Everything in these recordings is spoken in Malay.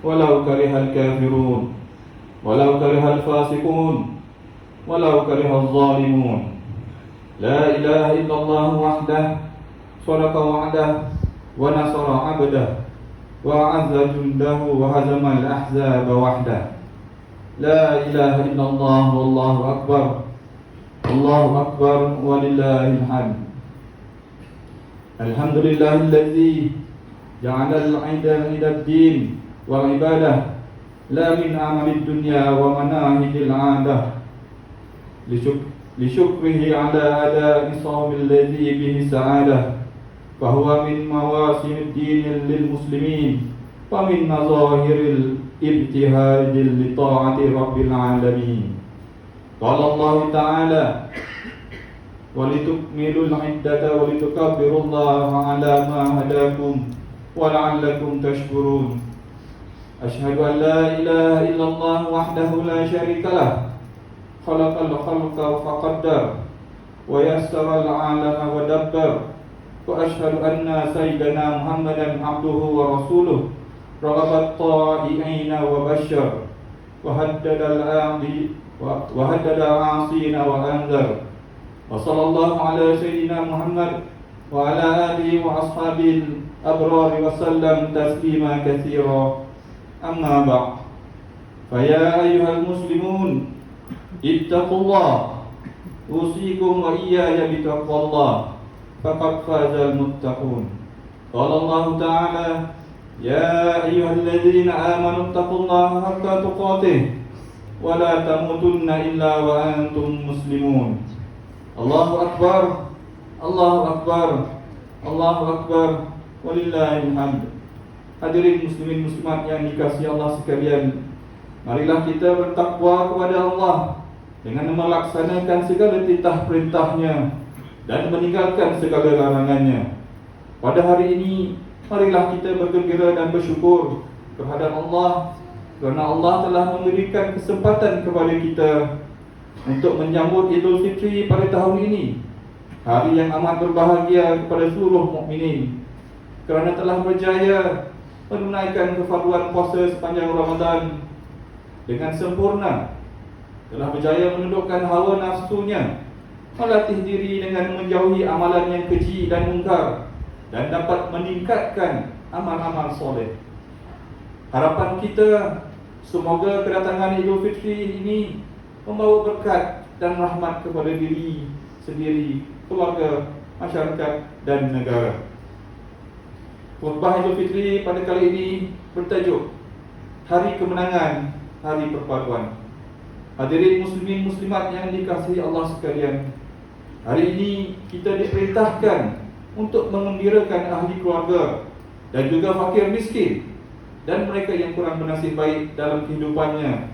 ولو كره الكافرون ولو كره الفاسقون ولو كره الظالمون. لا إله إلا الله وحده صدق وعده ونصر عبده وأعز جنده وهزم الأحزاب وحده. لا إله إلا الله والله أكبر الله أكبر ولله الحمد. الحمد لله الذي جعل العيد عيد الدين والعبادة لا من أعمال الدنيا ومناهج العادة، لشكره على أداء صوم الذي به سعادة، فهو من مواسم الدين للمسلمين ومن مظاهر الابتهاج لطاعة رب العالمين. قال الله تعالى: ولتكملوا العدة ولتكبروا الله على ما هداكم ولعلكم تشكرون. أشهد أن لا إله إلا الله وحده لا شريك له، خلق الخلق فقدر ويسر العالم ودبر. وأشهد أن سيدنا محمدا عبده ورسوله رغب الطائعين وبشر وهدد العاصين وأنذر. وصلى الله على سيدنا محمد وعلى آله وأصحابه الأبرار وسلم تسليما كثيرا. أما بعد، فيا أيها المسلمون اتقوا الله، أوصيكم وإياي بتقوى الله، فقد فاز المتقون. قال الله تعالى: يا أيها الذين آمنوا اتقوا الله حق تقاته ولا تموتن إلا وأنتم مسلمون. الله أكبر الله أكبر الله أكبر walillahil hamd. Hadirin muslimin muslimat yang dikasihi Allah sekalian, marilah kita bertakwa kepada Allah dengan melaksanakan segala titah perintahnya dan meninggalkan segala larangannya. Pada hari ini, marilah kita bergembira dan bersyukur terhadap Allah kerana Allah telah memberikan kesempatan kepada kita untuk menyambut Idul Fitri pada tahun ini, hari yang amat berbahagia kepada seluruh mukminin, kerana telah berjaya menunaikan kefarduan puasa sepanjang Ramadan dengan sempurna, telah berjaya menundukkan hawa nafsunya, melatih diri dengan menjauhi amalan yang keji dan mungkar, dan dapat meningkatkan amal-amal soleh. Harapan kita semoga kedatangan Idul Fitri ini membawa berkat dan rahmat kepada diri sendiri, keluarga, masyarakat dan negara. Khutbah Idul Fitri pada kali ini bertajuk Hari Kemenangan, Hari Perpaduan. Hadirin muslimin muslimat yang dikasihi Allah sekalian, hari ini kita diperintahkan untuk mengembirakan ahli keluarga dan juga fakir miskin dan mereka yang kurang bernasib baik dalam kehidupannya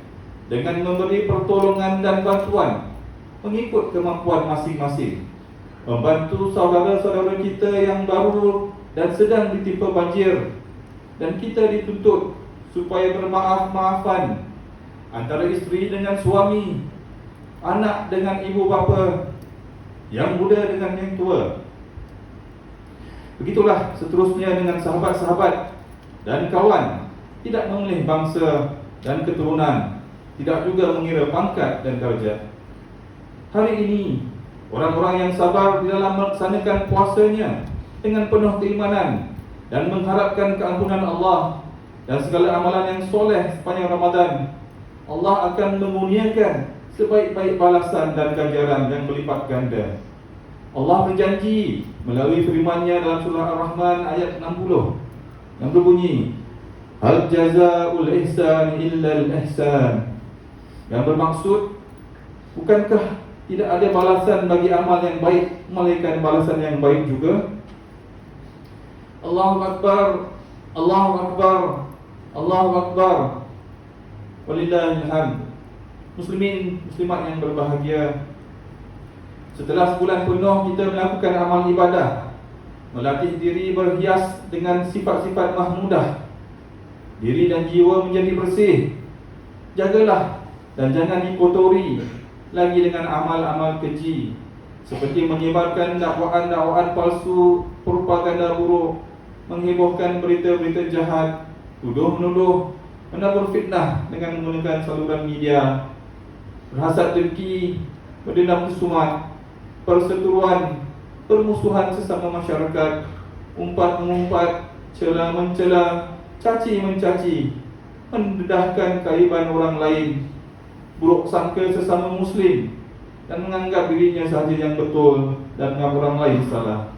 dengan memberi pertolongan dan bantuan mengikut kemampuan masing-masing, membantu saudara-saudara kita yang baru dan sedang ditimpa banjir, dan kita dituntut supaya bermaaf-maafan antara isteri dengan suami, anak dengan ibu bapa, yang muda dengan yang tua. Begitulah seterusnya dengan sahabat-sahabat dan kawan, tidak memilih bangsa dan keturunan, tidak juga mengira pangkat dan darjat. Hari ini, orang-orang yang sabar di dalam melaksanakan puasanya dengan penuh keimanan dan mengharapkan keampunan Allah dan segala amalan yang soleh sepanjang Ramadan, Allah akan memuliakan sebaik-baik balasan dan ganjaran yang berlipat ganda. Allah berjanji melalui firman-Nya dalam surah Ar-Rahman ayat 60 yang berbunyi, Hal jazaa'ul ihsan illa al-ihsan, yang bermaksud, bukankah tidak ada balasan bagi amal yang baik melainkan balasan yang baik juga? Allahu Akbar Allahu Akbar Allahu Akbar walillahil hamd. Muslimin muslimat yang berbahagia, setelah sebulan penuh kita melakukan amal ibadah, melatih diri berhias dengan sifat-sifat mahmudah, diri dan jiwa menjadi bersih, jagalah dan jangan dikotori lagi dengan amal-amal keji seperti menyebarkan dakwaan-dakwaan palsu, propaganda buruk, menghebohkan berita-berita jahat, tuduh-menuduh, menabur fitnah dengan menggunakan saluran media, berhasad dengki, berdendam kesumat, perseteruan, permusuhan sesama masyarakat, umpat-mengumpat, cela-mencela, caci-mencaci, mendedahkan keaiban orang lain, buruk sangka sesama Muslim, dan menganggap dirinya sahaja yang betul dan orang lain salah.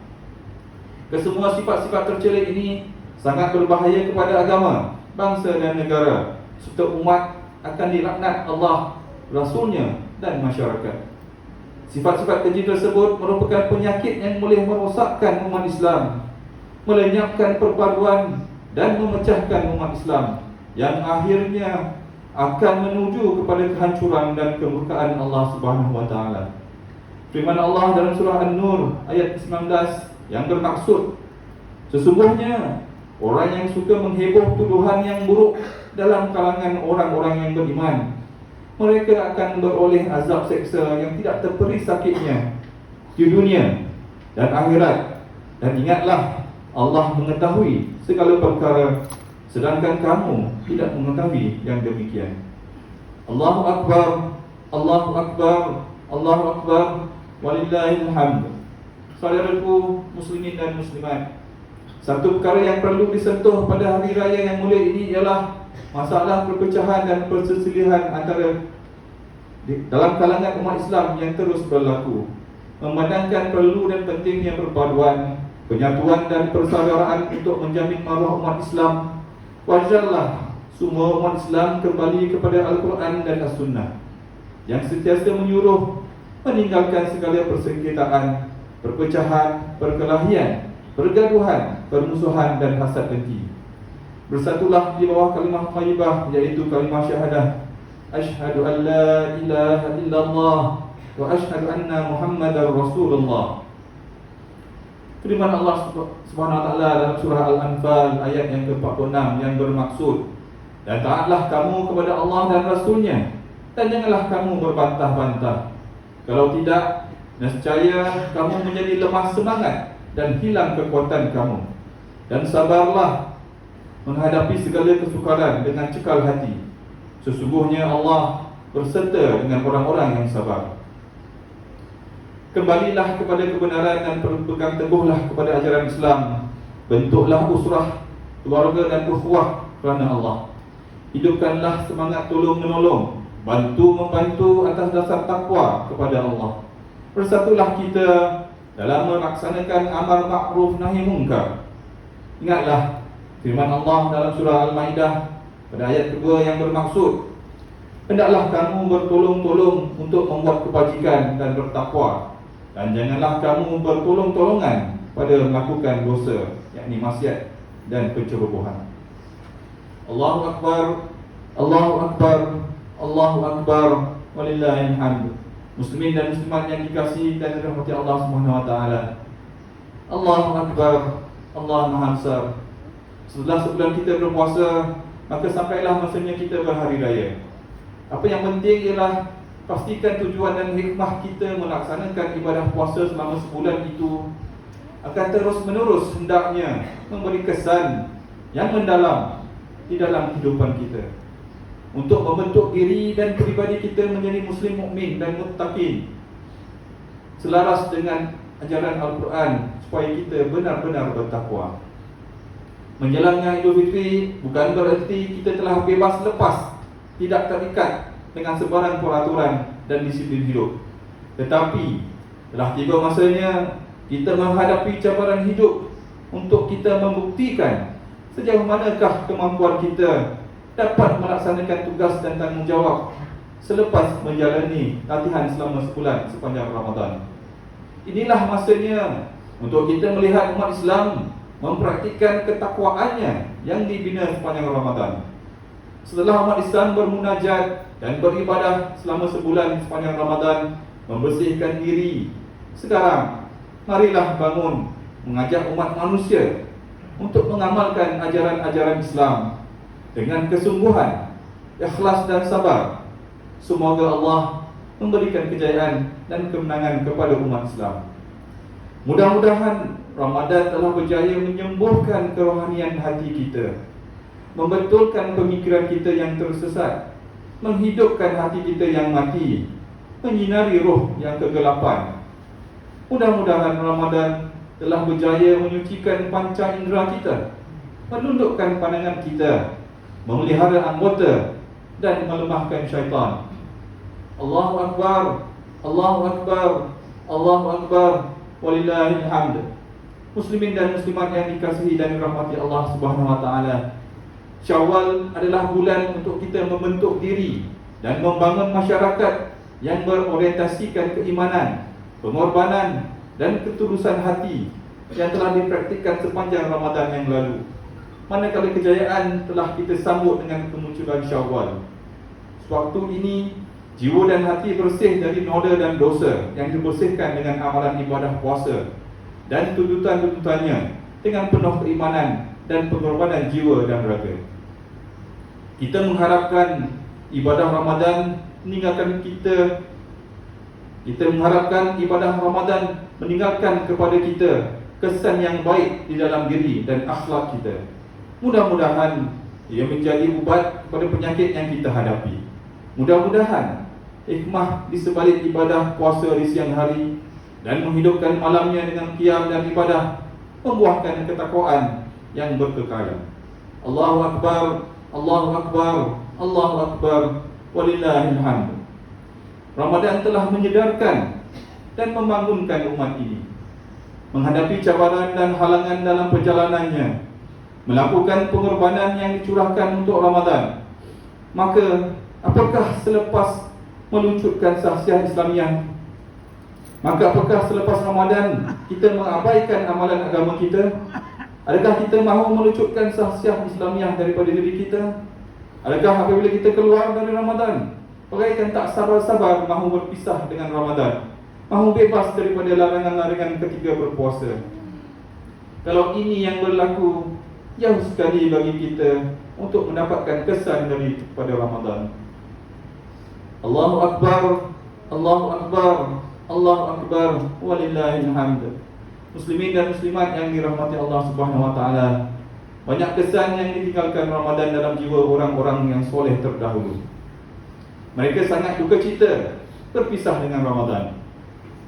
Kesemua sifat-sifat tercela ini sangat berbahaya kepada agama, bangsa dan negara, serta umat akan dilaknat Allah, Rasulnya dan masyarakat. Sifat-sifat keji tersebut merupakan penyakit yang boleh merosakkan umat Islam, melenyapkan perpaduan dan memecahkan umat Islam, yang akhirnya akan menuju kepada kehancuran dan kemurkaan Allah Subhanahu wa taala. Firman Allah dalam surah An-Nur ayat 19 yang bermaksud, sesungguhnya orang yang suka mengheboh tuduhan yang buruk dalam kalangan orang-orang yang beriman, mereka akan beroleh azab seksa yang tidak terperi sakitnya di dunia dan akhirat. Dan ingatlah, Allah mengetahui segala perkara, sedangkan kamu tidak mengetahui yang demikian. Allahu Akbar, Allahu Akbar, Allahu Akbar, walillahil hamd. Saudaraku muslimin dan muslimat, satu perkara yang perlu disentuh pada hari raya yang mulia ini ialah masalah perpecahan dan perselisihan antara dalam kalangan umat Islam yang terus berlaku. Memandangkan perlu dan pentingnya perpaduan, penyatuan dan persaudaraan untuk menjamin maruah umat Islam, wajarlah semua umat Islam kembali kepada Al-Quran dan As-Sunnah yang sentiasa menyuruh meninggalkan segala persengketaan, perpecahan, perkelahian, pergaduhan, permusuhan dan hasad dengki. Bersatulah di bawah kalimah thayyibah, iaitu kalimah syahadah, asyhadu an la ilaha illallah wa asyhadu anna Muhammadar Rasulullah. Firman Allah Subhanahu wa taala dalam surah Al-Anfal ayat yang ke-46 yang bermaksud, dan taatlah kamu kepada Allah dan Rasulnya, dan janganlah kamu berbantah-bantah. Kalau tidak, nescaya kamu menjadi lemah semangat dan hilang kekuatan kamu. Dan sabarlah menghadapi segala kesukaran dengan cekal hati. Sesungguhnya Allah berserta dengan orang-orang yang sabar. Kembalilah kepada kebenaran dan berpegang teguhlah kepada ajaran Islam. Bentuklah usrah, keluarga dan ukhuwah kerana Allah. Hidupkanlah semangat tolong-menolong, bantu-membantu atas dasar takwa kepada Allah. Bersatulah kita dalam melaksanakan amar ma'ruf nahi munkar. Ingatlah firman Allah dalam surah Al-Maidah pada ayat kedua yang bermaksud, hendaklah kamu bertolong-tolong untuk membuat kebajikan dan bertakwa, dan janganlah kamu bertolong-tolongan pada melakukan dosa, yakni maksiat dan pencerobohan. Allahu Akbar, Allahu Akbar, Allahu Akbar, walillahil hamd. Muslimin dan muslimat yang dikasihi dan dirahmati Allah Subhanahu wa taala, Allahu Akbar, Allah Maha Besar. Setelah sebulan kita berpuasa, maka sampailah masanya kita berhari raya. Apa yang penting ialah pastikan tujuan dan hikmah kita melaksanakan ibadah puasa selama sebulan itu akan terus menerus hendaknya memberi kesan yang mendalam di dalam kehidupan kita, untuk membentuk diri dan pribadi kita menjadi muslim mukmin dan muttaqin, selaras dengan ajaran Al-Quran, supaya kita benar-benar bertakwa. Menjelangnya Idul Fitri bukan bererti kita telah bebas lepas, tidak terikat dengan sebarang peraturan dan disiplin hidup. Tetapi telah tiba masanya kita menghadapi cabaran hidup untuk kita membuktikan sejauh manakah kemampuan kita dapat melaksanakan tugas dan tanggungjawab selepas menjalani latihan selama sebulan sepanjang Ramadan. Inilah masanya untuk kita melihat umat Islam mempraktikkan ketakwaannya yang dibina sepanjang Ramadan. Setelah umat Islam bermunajat dan beribadah selama sebulan sepanjang Ramadan, membersihkan diri, sekarang marilah bangun mengajak umat manusia untuk mengamalkan ajaran-ajaran Islam dengan kesungguhan, ikhlas dan sabar. Semoga Allah memberikan kejayaan dan kemenangan kepada umat Islam. Mudah-mudahan Ramadan telah berjaya menyembuhkan kerohanian hati kita, membetulkan pemikiran kita yang tersesat, menghidupkan hati kita yang mati, menyinari roh yang kegelapan. Mudah-mudahan Ramadan telah berjaya menyucikan panca indera kita, menundukkan pandangan kita, memelihara anggota dan melemahkan syaitan. Allahu Akbar, Allahu Akbar, Allahu Akbar, walillahil hamd. Muslimin dan muslimat yang dikasihi dan dirahmati Allah Subhanahu wa taala, Syawal adalah bulan untuk kita membentuk diri dan membangun masyarakat yang berorientasikan keimanan, pengorbanan dan ketulusan hati yang telah dipraktikkan sepanjang Ramadan yang lalu. Manakala kejayaan telah kita sambut dengan kemunculan Syawal. Sewaktu ini jiwa dan hati bersih dari noda dan dosa yang dibersihkan dengan amalan ibadah puasa dan tuntutan-tuntutannya dengan penuh keimanan dan pengorbanan jiwa dan raga. Kita mengharapkan ibadah Ramadan meninggalkan kepada kita kesan yang baik di dalam diri dan akhlak kita. Mudah-mudahan ia menjadi ubat kepada penyakit yang kita hadapi. Mudah-mudahan hikmah di sebalik ibadah puasa di siang hari dan menghidupkan malamnya dengan qiyam dan ibadah membuahkan ketakwaan yang berkekalan. Allahu Akbar, Allahu Akbar, Allahu Akbar, walillahil hamd. Ramadan telah menyedarkan dan membangunkan umat ini menghadapi cabaran dan halangan dalam perjalanannya, melakukan pengorbanan yang dicurahkan untuk Ramadan. Maka apakah selepas meluncurkan saksiah Islamiah, maka apakah selepas Ramadan kita mengabaikan amalan agama kita? Adakah kita mahu meluncurkan saksiah Islamiah daripada diri kita? Adakah apabila kita keluar dari Ramadan bagaikan tak sabar-sabar mahu berpisah dengan Ramadan, mahu bebas daripada larangan-larangan ketika berpuasa? Kalau ini yang berlaku, jauh sekali bagi kita untuk mendapatkan kesan daripada Ramadan. Allahu Akbar, Allahu Akbar, Allahu Akbar, walillahil hamd. Muslimin dan muslimat yang dirahmati Allah Subhanahu wa taala, banyak kesan yang ditinggalkan Ramadan dalam jiwa orang-orang yang soleh terdahulu. Mereka sangat duka cita berpisah dengan Ramadan.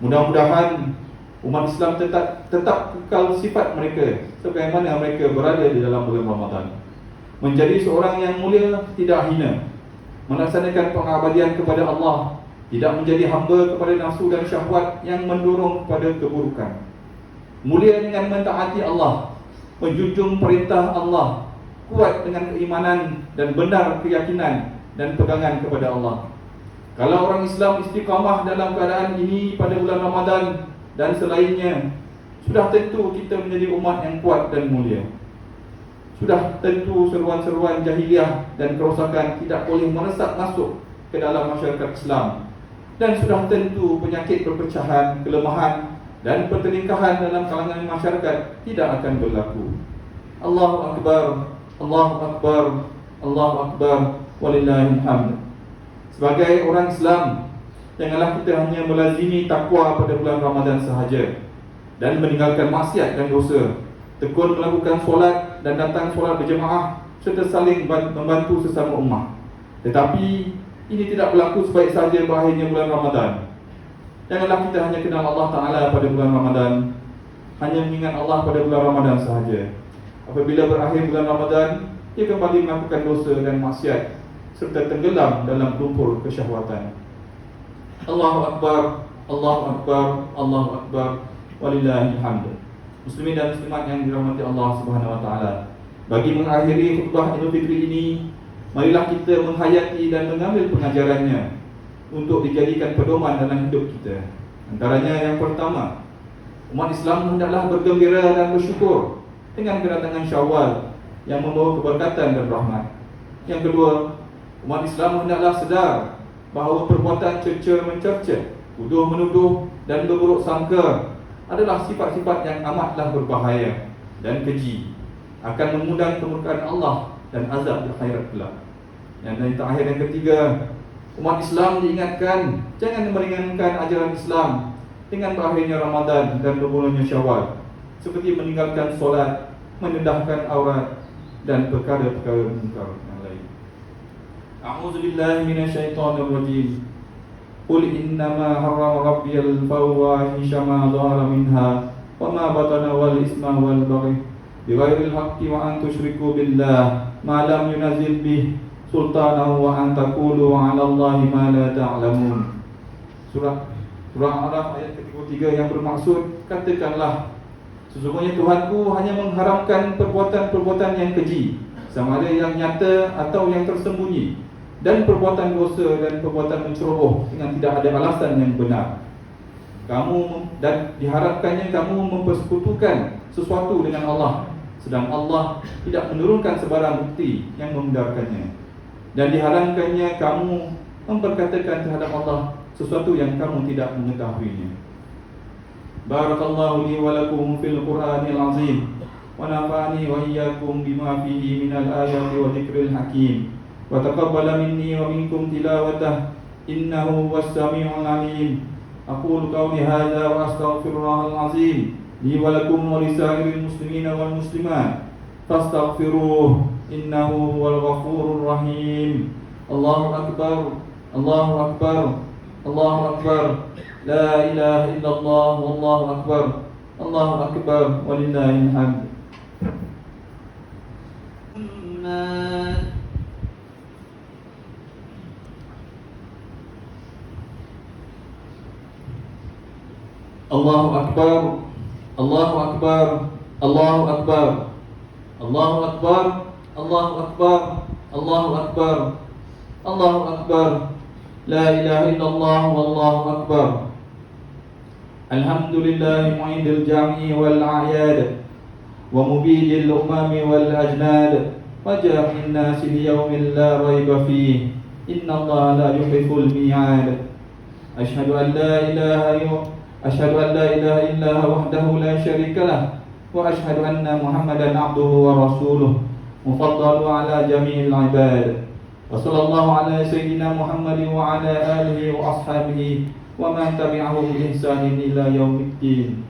Mudah-mudahan umat Islam tetap kekal sifat mereka sebagaimana mereka berada di dalam bulan Ramadan, menjadi seorang yang mulia, tidak hina, melaksanakan pengabdian kepada Allah, tidak menjadi hamba kepada nafsu dan syahwat yang mendorong kepada keburukan, mulia dengan mentaati Allah, menjunjung perintah Allah, kuat dengan keimanan dan benar keyakinan dan pegangan kepada Allah. Kalau orang Islam istiqamah dalam keadaan ini pada bulan Ramadan dan selainnya, sudah tentu kita menjadi umat yang kuat dan mulia. Sudah tentu seruan-seruan jahiliah dan kerosakan tidak boleh meresap masuk ke dalam masyarakat Islam. Dan sudah tentu penyakit perpecahan, kelemahan dan pertelingkahan dalam kalangan masyarakat tidak akan berlaku. Allahu Akbar, Allahu Akbar, Allahu Akbar, walillahil hamd. Sebagai orang Islam, janganlah kita hanya melazimi takwa pada bulan Ramadan sahaja dan meninggalkan maksiat dan dosa, tekun melakukan solat dan datang solat berjemaah serta saling membantu sesama ummah. Tetapi ini tidak berlaku sebaik saja berakhirnya bulan Ramadan. Janganlah kita hanya kenal Allah Ta'ala pada bulan Ramadan, hanya mengingat Allah pada bulan Ramadan sahaja. Apabila berakhir bulan Ramadan, ia kembali melakukan dosa dan maksiat serta tenggelam dalam lumpur kesyahwatan. Allahu Akbar, Allahu Akbar, Allahu Akbar, walillahil hamd. Muslimin dan muslimat yang dirahmati Allah Subhanahu wa taala, bagi mengakhiri khutbah Idul Fitri ini, marilah kita menghayati dan mengambil pengajarannya untuk dijadikan pedoman dalam hidup kita. Antaranya yang pertama, umat Islam hendaklah bergembira dan bersyukur dengan kedatangan Syawal yang membawa keberkatan dan rahmat. Yang kedua, umat Islam hendaklah sedar bahawa perbuatan cerca-mencerca, tuduh-menuduh dan berburuk sangka adalah sifat-sifat yang amatlah berbahaya dan keji, akan mengundang kemurkaan Allah dan azab di akhirat kelak. Yang terakhir, yang ketiga, umat Islam diingatkan jangan meringankan ajaran Islam dengan berakhirnya Ramadan dan bermulanya Syawal, seperti meninggalkan solat, mendedahkan aurat, dan perkara-perkara munkar yang lain. A'udzubillahi minasyaitonirrajim. Qul innama harrama rabbiyal fawahisha ma dhahara minha wa ma batana wal isma wal baghy bighairil haqqi wa an tusyriku billah ma lam yunzil bih sultanan wa an taqulu 'ala Allahi ma la ta'lamun. Surah Al-Araf ayat ke-33 yang bermaksud, katakanlah, sesungguhnya Tuhanku hanya mengharamkan perbuatan-perbuatan yang keji, sama ada yang nyata atau yang tersembunyi, dan perbuatan dosa dan perbuatan menceroboh dengan tidak ada alasan yang benar. Dan diharapkannya kamu mempersekutukan sesuatu dengan Allah, sedang Allah tidak menurunkan sebarang bukti yang membenarkannya. Dan diharamkannya kamu memperkatakan terhadap Allah sesuatu yang kamu tidak mengetahuinya. Barakallahu li wa lakum fil Qur'anil azim wa nafa'ani wa iyyakum bima fihi minal ayati wa dzikril hakim wa taqabbala minni wa minkum tilawatah innahu was-sami'ul 'alim. Aqulu qawli hadza wa astaghfirullahal azim li wa lakum wa lisairil muslimina wal muslimat fastaghfiruh innahu huwal ghafurur rahim. Allahu akbar, Allahu akbar, Allahu akbar, la ilaha illallah, wallahu akbar, Allahu akbar, walillahil hamd. Allahu akbar, Allahu akbar, Allahu akbar, Allahu akbar, Allahu akbar, Allahu akbar, Allahu akbar, la ilaha illallah, wallahu akbar. Alhamdulillahi mu'idil jam'i wal a'yad wa mubidil umami wal ajnad wa jami'in nasi liyawmin la rayba fih inna Allah la yuhibbul mi'ad. Ashhadu an la ilaha illa wahdahu la syarika lah wa ashhadu anna Muhammadan abduhu wa rasuluh mufaddalu ala jami'il ibad. Wa sallallahu ala sayyidina Muhammadin wa ala alihi wa ashabihi wa man tabi'ahum bi ihsanin ila yaumiddin.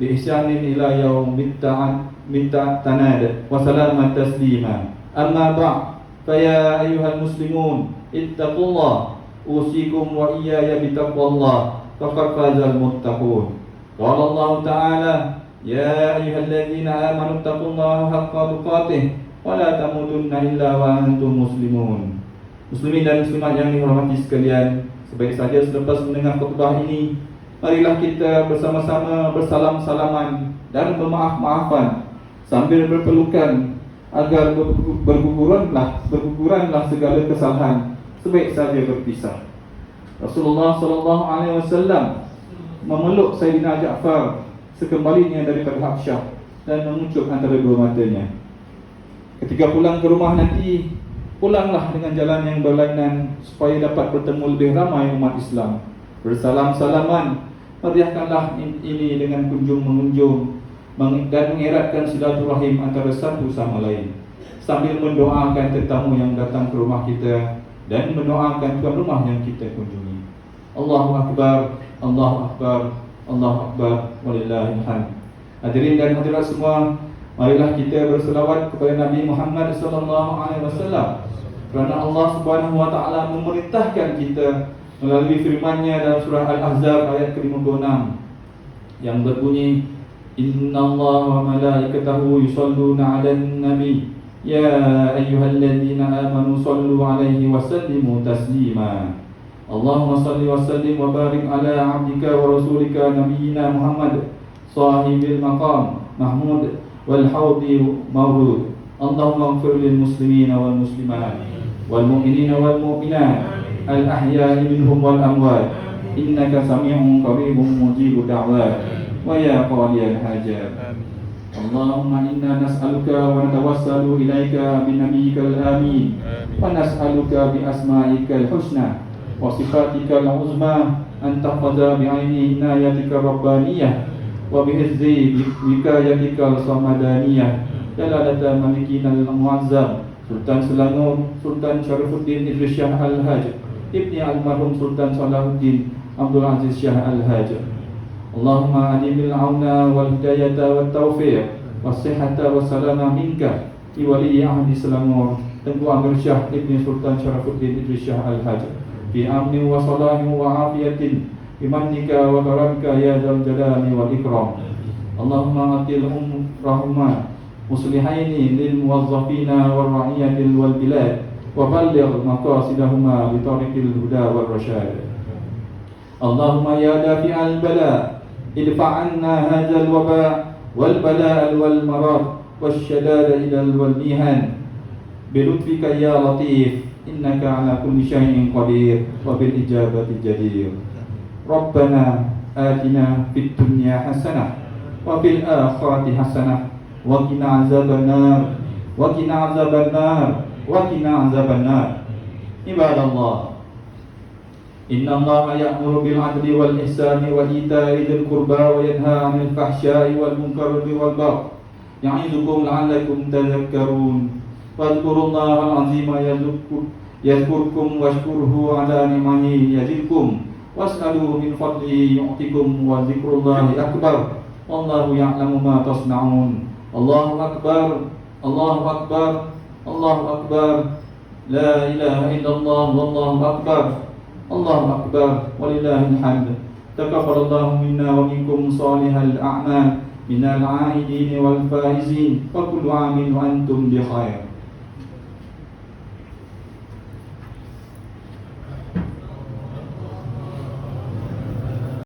Bi ihsanin ila yaumittanad wa salaman taslima. Amma ba'd, fa ya ayyuhal muslimun ittaqullah usikum wa iyaya bitaqwallah faqad fazal muttaqun. Qala Allah ta'ala ya ayyuhalladzina amanu taqullaha haqqa tuqatih wa la tamutunna illa wa antum muslimun. Muslimin dan muslimat yang dihormati sekalian, sebaik saja selepas mendengar khutbah ini, marilah kita bersama-sama bersalam-salaman dan bermaaf-maafan sambil berpelukan agar berguguranlah segala kesalahan sebaik saja berpisah. Rasulullah sallallahu alaihi wasallam memeluk Sayyidina Ja'far sekembalinya daripada Habsyah dan mengucuk antara dua matanya. Ketika pulang ke rumah nanti, pulanglah dengan jalan yang berlainan supaya dapat bertemu lebih ramai umat Islam. Bersalam-salaman, meriahkanlah ini dengan kunjung-mengunjung dan mengeratkan silaturahim antara satu sama lain, sambil mendoakan tetamu yang datang ke rumah kita dan mendoakan tuan rumah yang kita kunjungi. Allahu akbar, Allahu akbar, Allahu akbar, walillahil hamd. Hadirin dan hadirat semua, marilah kita berselawat kepada Nabi Muhammad sallallahu alaihi wasallam, kerana Allah Subhanahu wa taala memerintahkan kita melalui firman-Nya dalam surah Al-Ahzab ayat ke-56 yang berbunyi, innallaha wa malaikatahu yusholluna 'alan nabi ya ayyuhalladzina amanu shallu 'alaihi wa sallimu taslima. Allahumma shalli wa sallim wa barik ala 'abdika wa rasulika nabiyyina Muhammad sahibil maqam mahmud wal haudi mawrud. Allahumma ighfir lil muslimina wal muslimat wal mu'minina wal mu'minat al ahya'i minhum wal amwat innaka sami'un qaribun mujibud da'wat wa ya qadiyal hajat. Allahumma inna nas'aluka wa natawassalu ilaika bi nabiyyikal amin wa nas'aluka bi asma'ikal husna wa sifatikal uzma an tahfaza bi 'aini inayatika rabbaniyah wa bihizzi wikayatikal samadaniyah jalalata malikinal muazzam Sultan Selangor Sultan Syarifuddin Idris Shah Al-Haj ibni almarhum Sultan Salahuddin Abdul Aziz Shah Al-Haj. Allahumma adimil auna wal hidayata wat taufiq والصحة والسلامة منك لولي عهد سلامور Tengku Amir Syah Ibn Sultan Syarafuddin Idris Syah Al-Hajj Fi amni wa salahi wa afiyatin Bimannika wa karamka ya dzal jalali wal ikram Allahumma atil umrahuma muslihaini lil muwazzafina wal ra'iyatil wal bilad wa balligh maqasidahuma bi tariqil huda wal rasyad Allahumma ya dafi'al bala idfa' anna hadzal waba wal bala wal marad wasyadada ilal wal mihan bilutfika ya latif innaka ala kulli syai'in qadir wa bil ijabati jadir Rabbana atina fid dunya hasanah wa fil akhirati hasanah wa qina azabannar wa qina azabannar wa qina azabannar ibadallah inna allaha ya'muru bil 'adli wal ihsani wa ita'i dzil qurba wa yanha 'anil fahsya'i wal munkari wal baghi ya'idukum la'allakum tadhakkarun Fadhkurullaha al-azima yadhkurkum washkuruhu ala ni'amihi yazidkum was'aluhu min fadlihi yu'tikum wa dzikrullahi akbar wallahu ya'lamu ma tasna'un Allahu akbar Allahu akbar Allahu akbar la ilaha illallah wallahu akbar Allahu akbar walillahil hamd taqabbalallahu minna wa minkum salihal a'mal minal 'aidin wal faizin wa kullu 'amin wa antum bi khair